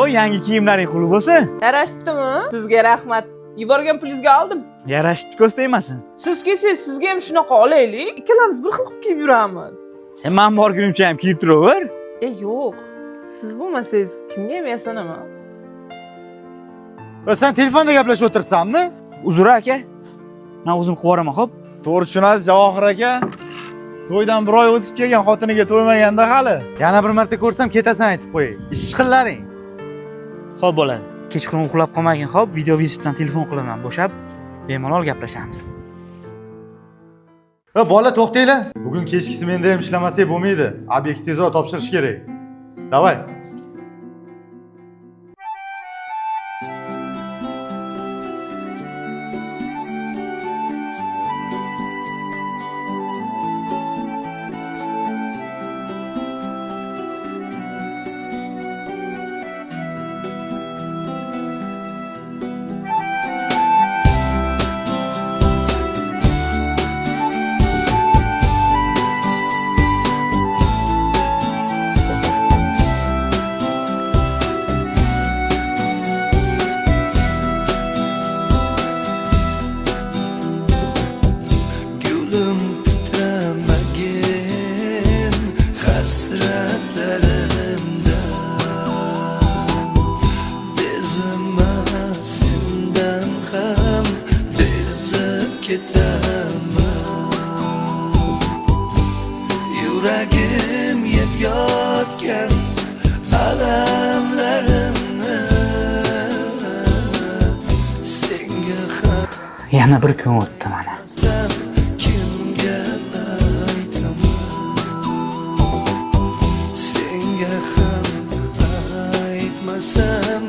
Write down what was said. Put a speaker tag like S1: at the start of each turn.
S1: O yangi kiyimlaring qulluq bo'lsin.
S2: Yarashdimi? Sizga rahmat. Yuborgan pulingizga oldim.
S1: Yarashibdi ko'z tegmasin.
S2: Siz kelsangiz sizga ham shunaqa olaylik. Ikkalamiz bir xil qilib kiyib yuramiz.
S1: Sen men borgunimcha ham kiyib turaver.
S2: Yo'q. Siz bo'lmasangiz kimga ham yasanaman?
S3: Sen telefonda gaplashib o'tiribsanmi?
S1: Uzr aka. Men o'zim qilib xo'p.
S3: To'g'ri tushunasiz, Javohir aka. To'ydan bir oy o'tib kelgan xotiniga to'ymaganda hali. Yana bir marta ko'rsam ketasan aytib qo'y. Ishqillaring.
S1: Xo'p bo'ladi. Kechqurun uxlab qolmagin, xo'p, video vizitdan telefon qilaman, bo'shab bemalol gaplashamiz.
S3: Bola to'xtanglar. Bugun kechkisi menda ham ishlamasak bo'lmaydi. Obyekt tezroq topshirish kerak. Davay.
S4: Yuragim yeb yotgan alamlarimni senga ham
S1: Yana bir kun o'tdi mana.
S4: kimga aytaman, senga ham aytmasam